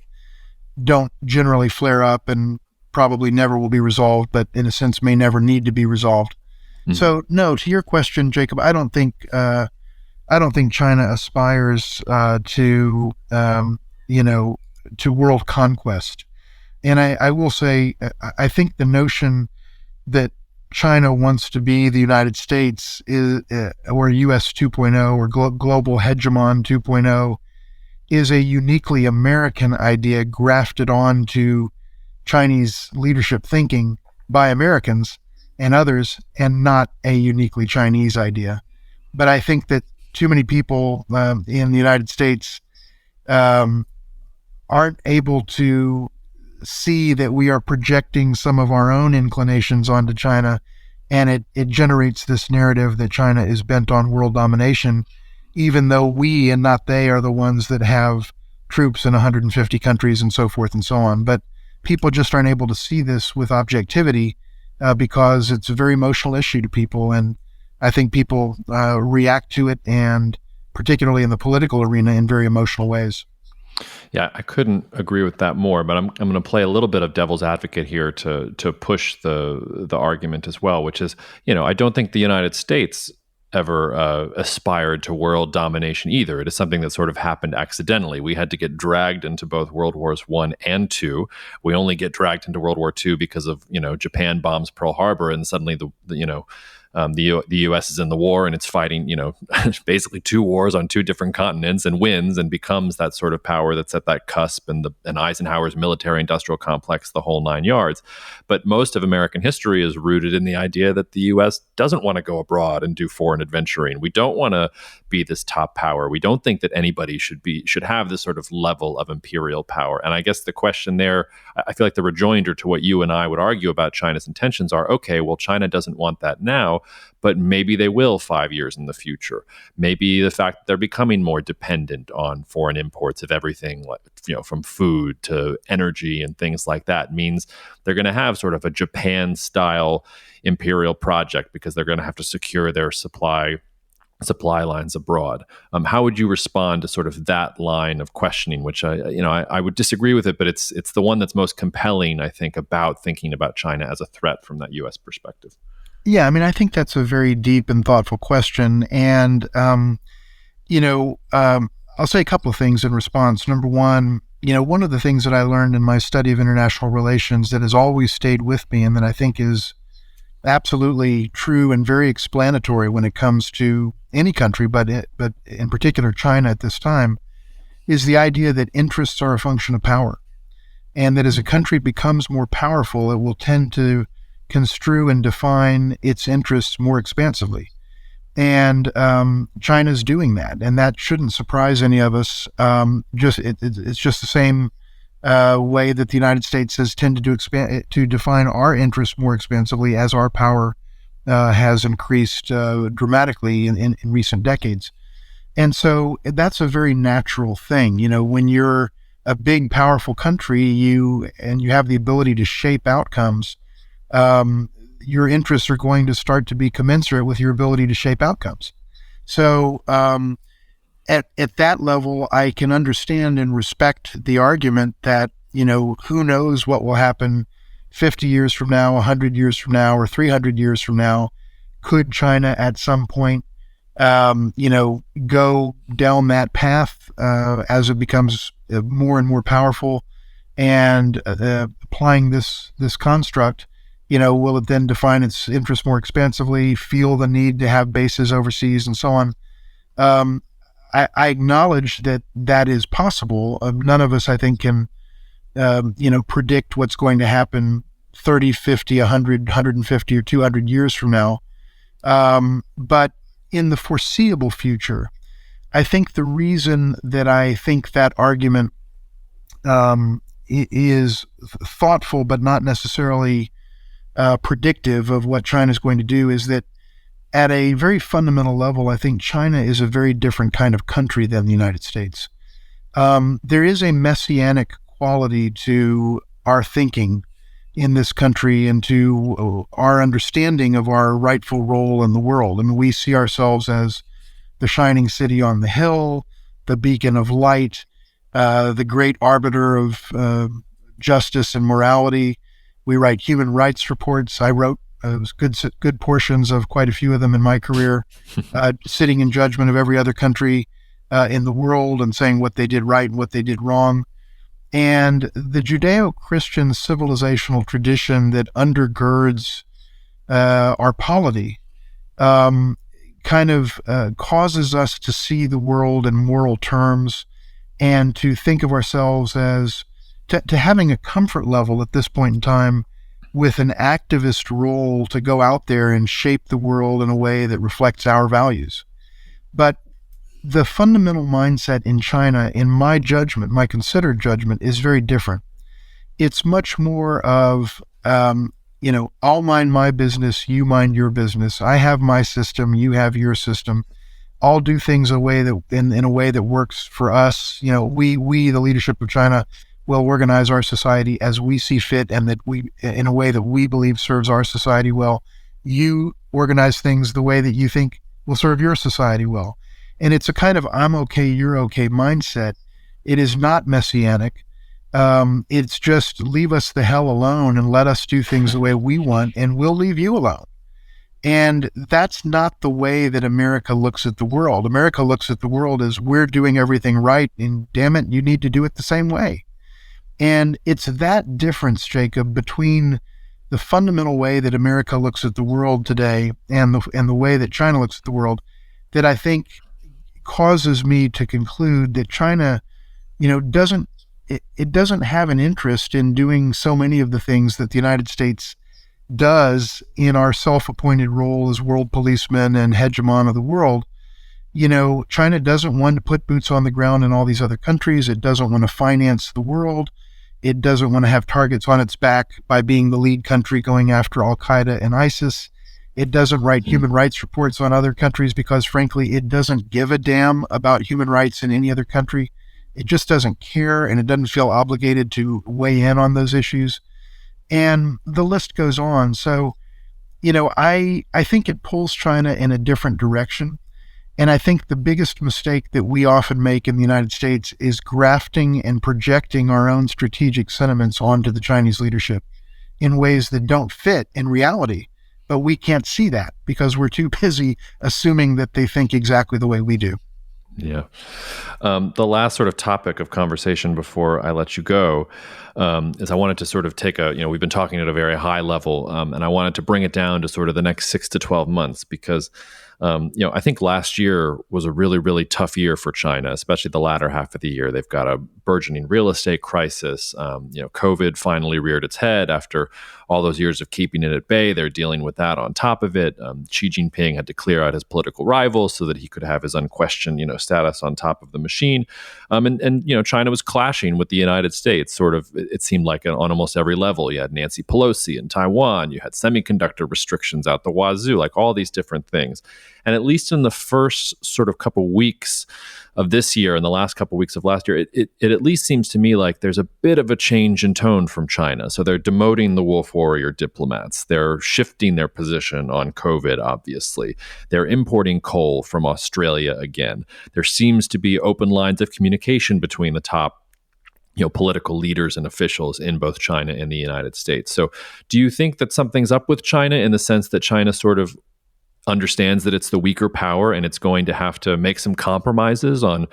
don't generally flare up and probably never will be resolved, but in a sense may never need to be resolved. Mm-hmm. So, no, to your question, Jacob, I don't think China aspires to world conquest. And I will say, I think the notion that China wants to be the United States or U.S. 2.0 or global hegemon 2.0 is a uniquely American idea grafted onto Chinese leadership thinking by Americans and others, and not a uniquely Chinese idea. But I think that too many people in the United States aren't able to see that we are projecting some of our own inclinations onto China, and it generates this narrative that China is bent on world domination, even though we and not they are the ones that have troops in 150 countries and so forth and so on. But people just aren't able to see this with objectivity because it's a very emotional issue to people, and I think people react to it, and particularly in the political arena, in very emotional ways. Yeah, I couldn't agree with that more, but I'm going to play a little bit of devil's advocate here to push the argument as well, which is, I don't think the United States ever aspired to world domination either. It is something that sort of happened accidentally. We had to get dragged into both World Wars I and II. We only get dragged into World War II because of, Japan bombs Pearl Harbor, and suddenly The U.S. is in the war and it's fighting, basically two wars on two different continents and wins and becomes that sort of power that's at that cusp, and Eisenhower's military-industrial complex, the whole nine yards. But most of American history is rooted in the idea that the U.S. doesn't want to go abroad and do foreign adventuring. We don't want to be this top power. We don't think that anybody should have this sort of level of imperial power. And I guess the question there, I feel like the rejoinder to what you and I would argue about China's intentions are, okay, well, China doesn't want that now, but maybe they will 5 years in the future. Maybe the fact that they're becoming more dependent on foreign imports of everything, like, from food to energy and things like that, means they're going to have sort of a Japan-style imperial project because they're going to have to secure their supply lines abroad. How would you respond to sort of that line of questioning, which I would disagree with it, but it's the one that's most compelling, I think, about thinking about China as a threat from that U.S. perspective? Yeah, I mean, I think that's a very deep and thoughtful question. And, I'll say a couple of things in response. Number one, one of the things that I learned in my study of international relations that has always stayed with me and that I think is absolutely true and very explanatory when it comes to any country, but in particular China at this time, is the idea that interests are a function of power. And that as a country becomes more powerful, it will tend to construe and define its interests more expansively. And China's doing that, and that shouldn't surprise any of us. It's just the same way that the United States has tended to define our interests more expansively as our power has increased dramatically in recent decades. And so that's a very natural thing. When you're a big, powerful country, you have the ability to shape outcomes, your interests are going to start to be commensurate with your ability to shape outcomes. So at that level, I can understand and respect the argument that, who knows what will happen 50 years from now, 100 years from now, or 300 years from now. Could China at some point, go down that path as it becomes more and more powerful, and applying this construct? Will it then define its interests more expansively, feel the need to have bases overseas and so on? I acknowledge that is possible. None of us, I think, can, predict what's going to happen 30, 50, 100, 150, or 200 years from now. But in the foreseeable future, I think the reason that I think that argument is thoughtful but not necessarily predictive of what China is going to do is that at a very fundamental level, I think China is a very different kind of country than the United States. There is a messianic quality to our thinking in this country and to our understanding of our rightful role in the world. I mean, we see ourselves as the shining city on the hill, the beacon of light, the great arbiter of justice and morality. We write human rights reports. I wrote good portions of quite a few of them in my career, sitting in judgment of every other country in the world and saying what they did right and what they did wrong. And the Judeo-Christian civilizational tradition that undergirds our polity kind of causes us to see the world in moral terms and to think of ourselves as to having a comfort level at this point in time with an activist role to go out there and shape the world in a way that reflects our values. But the fundamental mindset in China, in my judgment, my considered judgment, is very different. It's much more of, I'll mind my business, you mind your business. I have my system, you have your system. I'll do things in a way that works for us. We, the leadership of China, will organize our society as we see fit, and that we, in a way that we believe serves our society well. You organize things the way that you think will serve your society well. And it's a kind of I'm okay, you're okay mindset. It is not messianic. It's just leave us the hell alone and let us do things the way we want, and we'll leave you alone. And that's not the way that America looks at the world. America looks at the world as we're doing everything right, and damn it, you need to do it the same way. And it's that difference, Jacob, between the fundamental way that America looks at the world today, and the way that China looks at the world, that I think causes me to conclude that China, doesn't it doesn't have an interest in doing so many of the things that the United States does in our self-appointed role as world policeman and hegemon of the world. China doesn't want to put boots on the ground in all these other countries. It doesn't want to finance the world. It doesn't want to have targets on its back by being the lead country going after Al-Qaeda and ISIS. It doesn't write human rights reports on other countries because, frankly, it doesn't give a damn about human rights in any other country. It just doesn't care, and it doesn't feel obligated to weigh in on those issues. And the list goes on. So, I think it pulls China in a different direction. And I think the biggest mistake that we often make in the United States is grafting and projecting our own strategic sentiments onto the Chinese leadership in ways that don't fit in reality. But we can't see that because we're too busy assuming that they think exactly the way we do. Yeah. The last sort of topic of conversation before I let you go is I wanted to sort of take we've been talking at a very high level, and I wanted to bring it down to sort of the next 6 to 12 months because, I think last year was a really, really tough year for China, especially the latter half of the year. They've got a burgeoning real estate crisis. COVID finally reared its head after all those years of keeping it at bay. They're dealing with that on top of it. Xi Jinping had to clear out his political rivals so that he could have his unquestioned, status on top of the machine. And China was clashing with the United States, sort of, it seemed like on almost every level. You had Nancy Pelosi in Taiwan. You had semiconductor restrictions out the wazoo, like all these different things. And at least in the first sort of couple weeks of this year and the last couple weeks of last year, it at least seems to me like there's a bit of a change in tone from China. So they're demoting the wolf warrior diplomats. They're shifting their position on COVID, obviously. They're importing coal from Australia again. There seems to be open lines of communication between the top political leaders and officials in both China and the United States. So do you think that something's up with China in the sense that China sort of understands that it's the weaker power and it's going to have to make some compromises on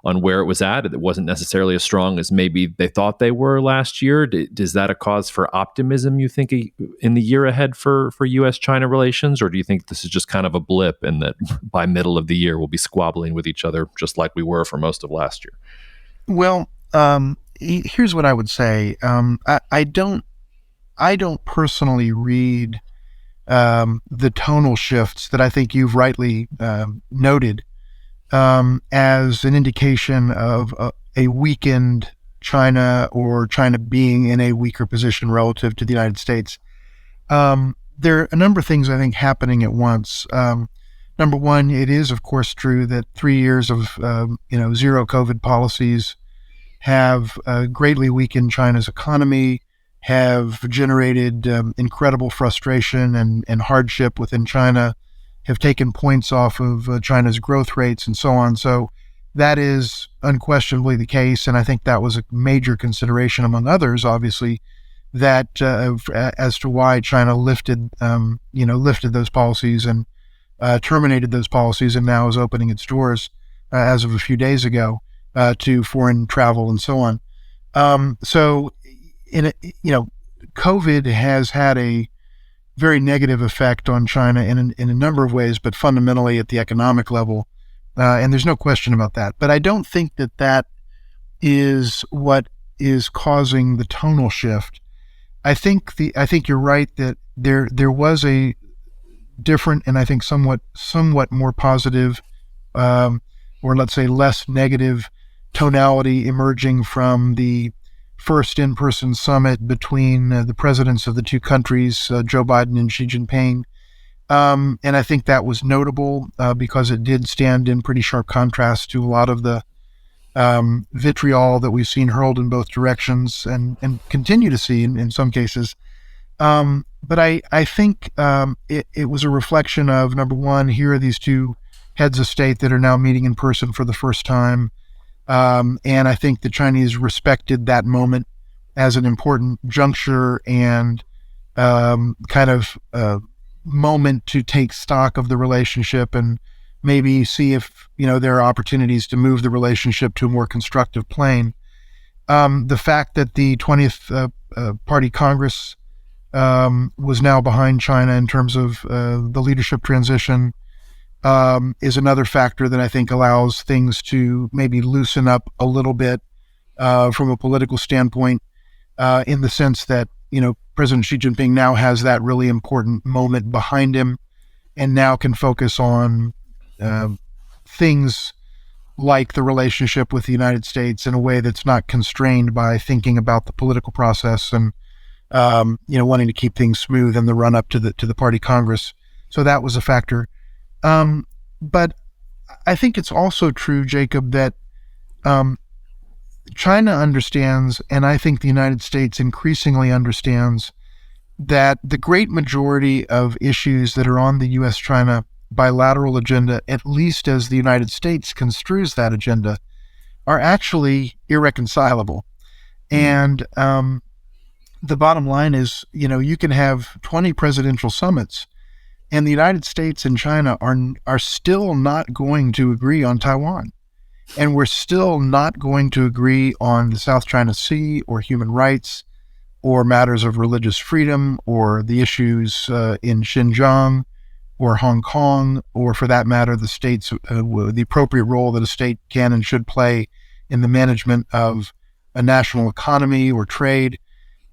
where it was at? It wasn't necessarily as strong as maybe they thought they were last year. Is that a cause for optimism, you think, in the year ahead for U.S. China relations? Or do you think this is just kind of a blip and that by middle of the year we'll be squabbling with each other just like we were for most of last year? Well, here's what I would say. I don't personally read the tonal shifts that I think you've rightly noted as an indication of a weakened China or China being in a weaker position relative to the United States. There are a number of things I think happening at once. Number one, it is of course true that 3 years of zero COVID policies have greatly weakened China's economy, have generated incredible frustration and hardship within China, have taken points off of China's growth rates and so on. So that is unquestionably the case, and I think that was a major consideration among others, obviously, that as to why China lifted those policies and terminated those policies, and now is opening its doors as of a few days ago to foreign travel and so on. COVID has had a very negative effect on China in a number of ways, but fundamentally at the economic level, and there's no question about that. But I don't think that is what is causing the tonal shift. I think you're right that there was a different and I think somewhat more positive, or let's say less negative tonality emerging from the first in-person summit between the presidents of the two countries, Joe Biden and Xi Jinping. And I think that was notable because it did stand in pretty sharp contrast to a lot of the vitriol that we've seen hurled in both directions and continue to see in some cases. But I think it was a reflection of, number one, here are these two heads of state that are now meeting in person for the first time. And I think the Chinese respected that moment as an important juncture and moment to take stock of the relationship and maybe see if there are opportunities to move the relationship to a more constructive plane. The fact that the 20th Party Congress was now behind China in terms of the leadership transition, is another factor that I think allows things to maybe loosen up a little bit from a political standpoint, in the sense that, President Xi Jinping now has that really important moment behind him and now can focus on things like the relationship with the United States in a way that's not constrained by thinking about the political process and wanting to keep things smooth in the run up to the party Congress. So that was a factor. But I think it's also true, Jacob, that China understands, and I think the United States increasingly understands, that the great majority of issues that are on the U.S. China bilateral agenda, at least as the United States construes that agenda, are actually irreconcilable. And the bottom line is, you can have 20 presidential summits, and the United States and China are still not going to agree on Taiwan. And we're still not going to agree on the South China Sea or human rights or matters of religious freedom or the issues in Xinjiang or Hong Kong, or for that matter, the state's the appropriate role that a state can and should play in the management of a national economy or trade.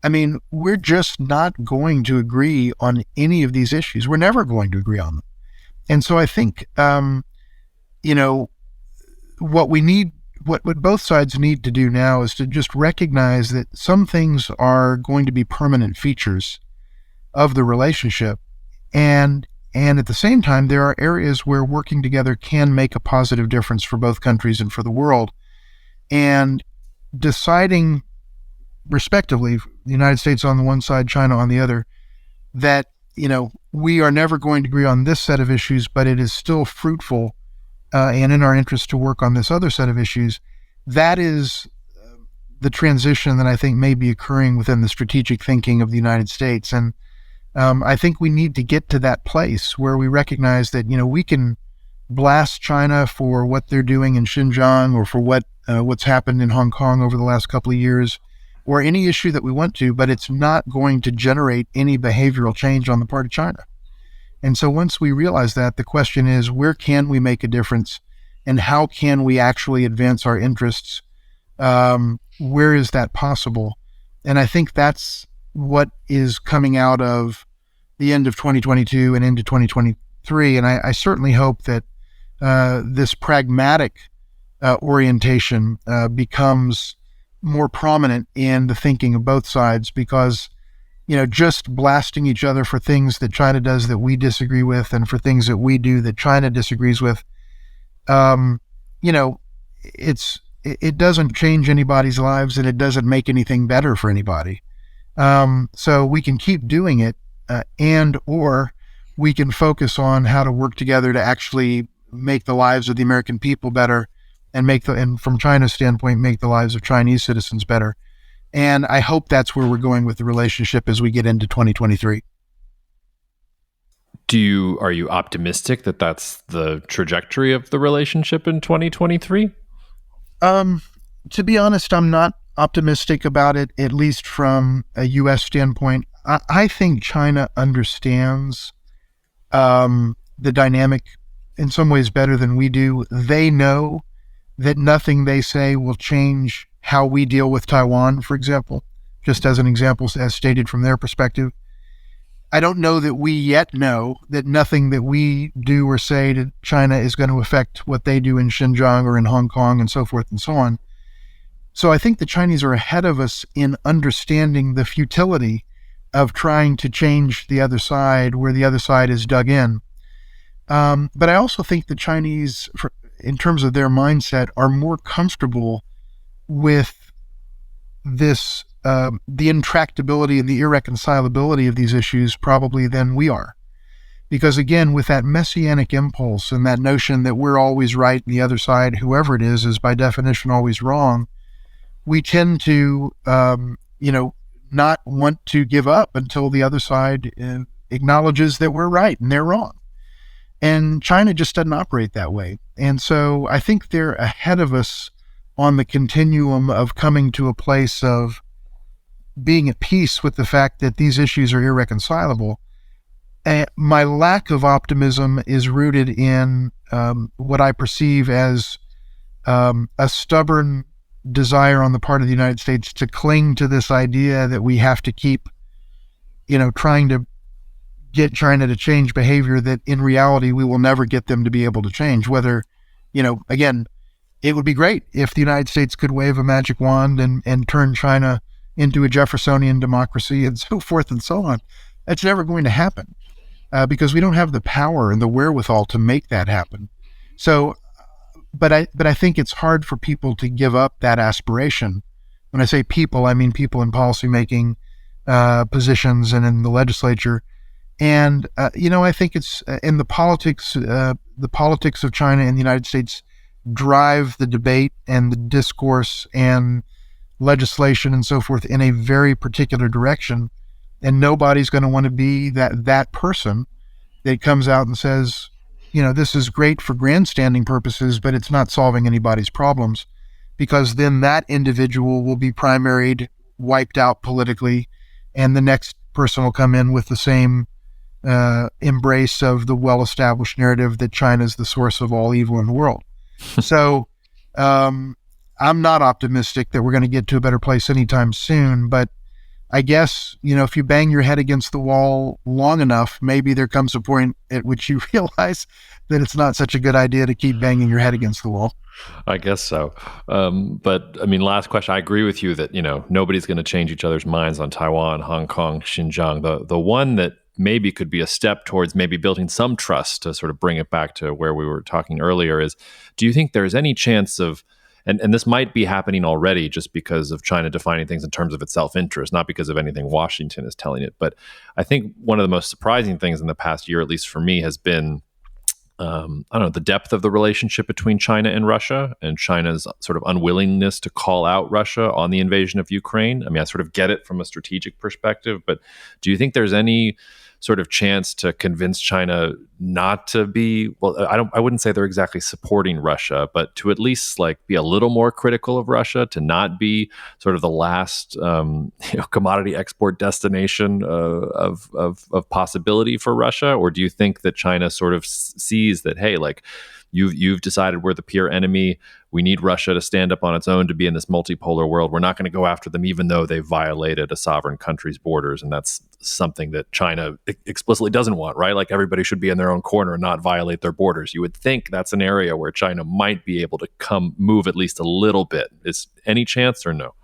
I mean, we're just not going to agree on any of these issues. We're never going to agree on them. And so I think, what both sides need to do now is to just recognize that some things are going to be permanent features of the relationship. And at the same time, there are areas where working together can make a positive difference for both countries and for the world. And deciding respectively, the United States on the one side, China on the other, that, we are never going to agree on this set of issues, but it is still fruitful and in our interest to work on this other set of issues. That is the transition that I think may be occurring within the strategic thinking of the United States. And I think we need to get to that place where we recognize that, we can blast China for what they're doing in Xinjiang or for what's happened in Hong Kong over the last couple of years, or any issue that we want to, but it's not going to generate any behavioral change on the part of China. And so once we realize that, the question is, where can we make a difference and how can we actually advance our interests? Where is that possible? And I think that's what is coming out of the end of 2022 and into 2023. And I certainly hope that this pragmatic orientation becomes more prominent in the thinking of both sides, because just blasting each other for things that China does that we disagree with and for things that we do that China disagrees with, it doesn't change anybody's lives and it doesn't make anything better for anybody. So we can keep doing it, or we can focus on how to work together to actually make the lives of the American people better and from China's standpoint, make the lives of Chinese citizens better. And I hope that's where we're going with the relationship as we get into 2023. Are you optimistic that that's the trajectory of the relationship in 2023? To be honest, I'm not optimistic about it, at least from a U.S. standpoint. I think China understands the dynamic in some ways better than we do. They know that nothing they say will change how we deal with Taiwan, for example, just as an example, as stated from their perspective. I don't know that we yet know that nothing that we do or say to China is going to affect what they do in Xinjiang or in Hong Kong and so forth and so on. So I think the Chinese are ahead of us in understanding the futility of trying to change the other side where the other side is dug in. But I also think the Chinese, in terms of their mindset, are more comfortable with this, the intractability and the irreconcilability of these issues probably than we are. Because again, with that messianic impulse and that notion that we're always right and the other side, whoever it is by definition always wrong, we tend to, not want to give up until the other side acknowledges that we're right and they're wrong. And China just doesn't operate that way. And so I think they're ahead of us on the continuum of coming to a place of being at peace with the fact that these issues are irreconcilable. My lack of optimism is rooted in what I perceive as a stubborn desire on the part of the United States to cling to this idea that we have to keep, trying to get China to change behavior that in reality we will never get them to be able to change. Whether, again, it would be great if the United States could wave a magic wand and turn China into a Jeffersonian democracy and so forth and so on. That's never going to happen because we don't have the power and the wherewithal to make that happen. So, but I think it's hard for people to give up that aspiration. When I say people, I mean people in policymaking positions and in the legislature. And I think it's in the politics of China and the United States drive the debate and the discourse and legislation and so forth in a very particular direction. And nobody's going to want to be that person that comes out and says, this is great for grandstanding purposes, but it's not solving anybody's problems, because then that individual will be primaried, wiped out politically, and the next person will come in with the same embrace of the well-established narrative that China is the source of all evil in the world. So I'm not optimistic that we're going to get to a better place anytime soon, but I guess, if you bang your head against the wall long enough, maybe there comes a point at which you realize that it's not such a good idea to keep banging your head against the wall. I guess so. But I mean, last question. I agree with you that, nobody's going to change each other's minds on Taiwan, Hong Kong, Xinjiang. The one that maybe could be a step towards maybe building some trust to sort of bring it back to where we were talking earlier is, do you think there's any chance of, and this might be happening already just because of China defining things in terms of its self-interest, not because of anything Washington is telling it. But I think one of the most surprising things in the past year, at least for me, has been, the depth of the relationship between China and Russia, and China's sort of unwillingness to call out Russia on the invasion of Ukraine. I mean, I sort of get it from a strategic perspective, but do you think there's any sort of chance to convince China not to be, I wouldn't say they're exactly supporting Russia, but to at least be a little more critical of Russia, to not be sort of the last commodity export destination of possibility for Russia? Or do you think that China sort of sees that, hey, you've decided we're the peer enemy, we need Russia to stand up on its own to be in this multipolar world, we're not going to go after them even though they violated a sovereign country's borders, and that's something that China explicitly doesn't want, right? Everybody should be in their own corner and not violate their borders. You would think that's an area where China might be able to move at least a little bit. Is any chance or no?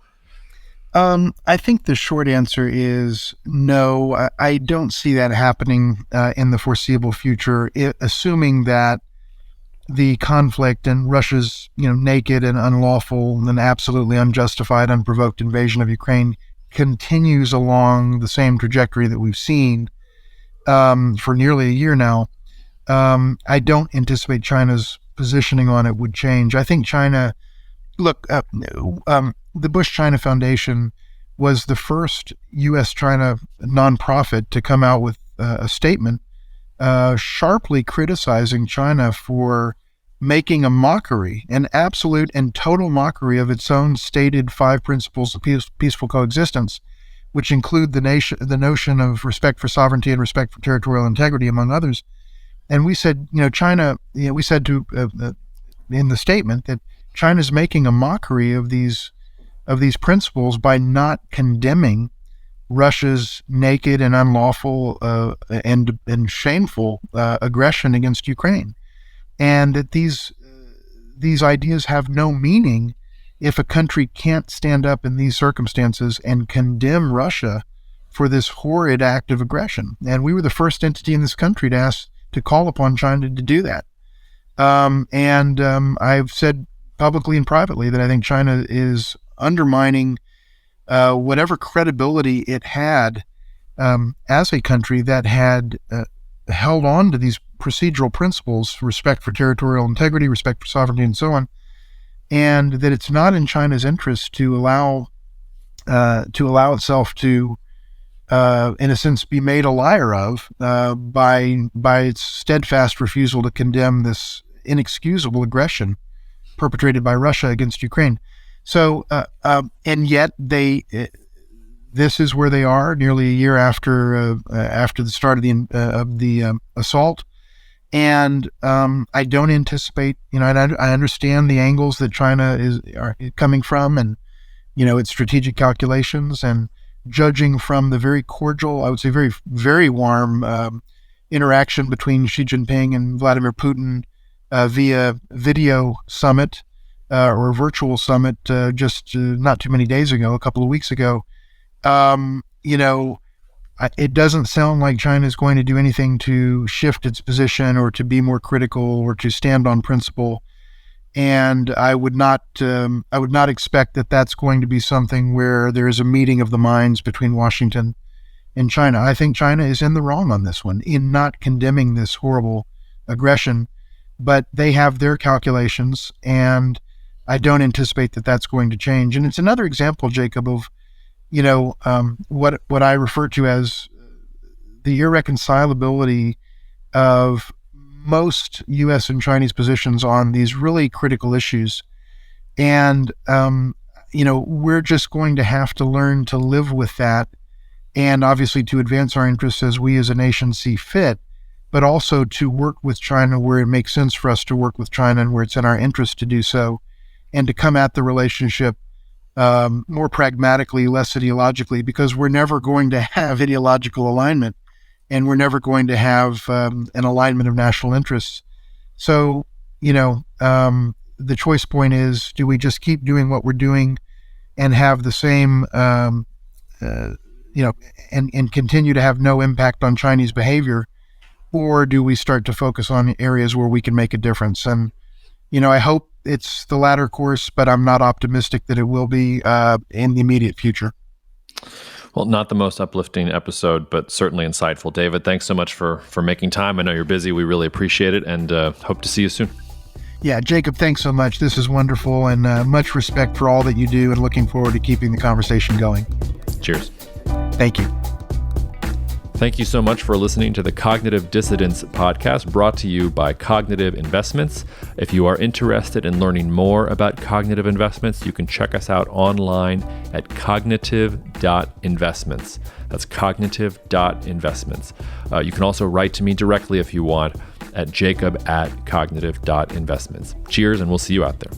I think the short answer is no. I don't see that happening in the foreseeable future, assuming that the conflict and Russia's, naked and unlawful and absolutely unjustified, unprovoked invasion of Ukraine continues along the same trajectory that we've seen for nearly a year now. I don't anticipate China's positioning on it would change. I think China, the Bush China Foundation was the first U.S. China nonprofit to come out with a statement sharply criticizing China for making a mockery, an absolute and total mockery of its own stated 5 principles of peaceful coexistence, which include the notion of respect for sovereignty and respect for territorial integrity, among others. And we said, China, we said in the statement that China's making a mockery of these principles by not condemning Russia's naked and unlawful and shameful aggression against Ukraine, and that these ideas have no meaning if a country can't stand up in these circumstances and condemn Russia for this horrid act of aggression. And we were the first entity in this country to call upon China to do that. I've said publicly and privately that I think China is undermining whatever credibility it had as a country that had held on to these procedural principles, respect for territorial integrity, respect for sovereignty, and so on, and that it's not in China's interest to allow itself to, in a sense, be made a liar of by its steadfast refusal to condemn this inexcusable aggression perpetrated by Russia against Ukraine. So, and yet they this is where they are nearly a year after the start of the assault. And I don't anticipate, and I understand the angles that China are coming from, and its strategic calculations, and judging from the very cordial, I would say very, very warm interaction between Xi Jinping and Vladimir Putin via video summit or virtual summit just not too many days ago, a couple of weeks ago. It doesn't sound like China is going to do anything to shift its position or to be more critical or to stand on principle. And I would not expect that that's going to be something where there is a meeting of the minds between Washington and China. I think China is in the wrong on this one in not condemning this horrible aggression, but they have their calculations, and I don't anticipate that that's going to change. And it's another example, Jacob, of what I refer to as the irreconcilability of most U.S. and Chinese positions on these really critical issues. And, we're just going to have to learn to live with that, and obviously to advance our interests as we as a nation see fit, but also to work with China where it makes sense for us to work with China and where it's in our interest to do so, and to come at the relationship more pragmatically, less ideologically, because we're never going to have ideological alignment, and we're never going to have an alignment of national interests. So, the choice point is, do we just keep doing what we're doing and have the same, and continue to have no impact on Chinese behavior, or do we start to focus on areas where we can make a difference? And, I hope it's the latter course, but I'm not optimistic that it will be in the immediate future. Well, not the most uplifting episode, but certainly insightful. David, thanks so much for making time. I know you're busy. We really appreciate it, and hope to see you soon. Yeah, Jacob, thanks so much. This is wonderful, and much respect for all that you do, and looking forward to keeping the conversation going. Cheers. Thank you. Thank you so much for listening to the Cognitive Dissidence podcast, brought to you by Cognitive Investments. If you are interested in learning more about cognitive investments, you can check us out online at cognitive.investments. That's cognitive.investments. You can also write to me directly if you want at jacob@cognitive.investments. Cheers, and we'll see you out there.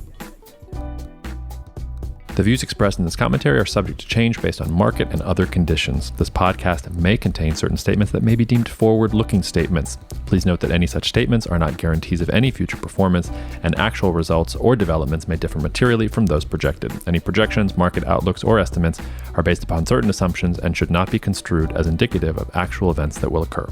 The views expressed in this commentary are subject to change based on market and other conditions. This podcast may contain certain statements that may be deemed forward-looking statements. Please note that any such statements are not guarantees of any future performance, and actual results or developments may differ materially from those projected. Any projections, market outlooks, or estimates are based upon certain assumptions and should not be construed as indicative of actual events that will occur.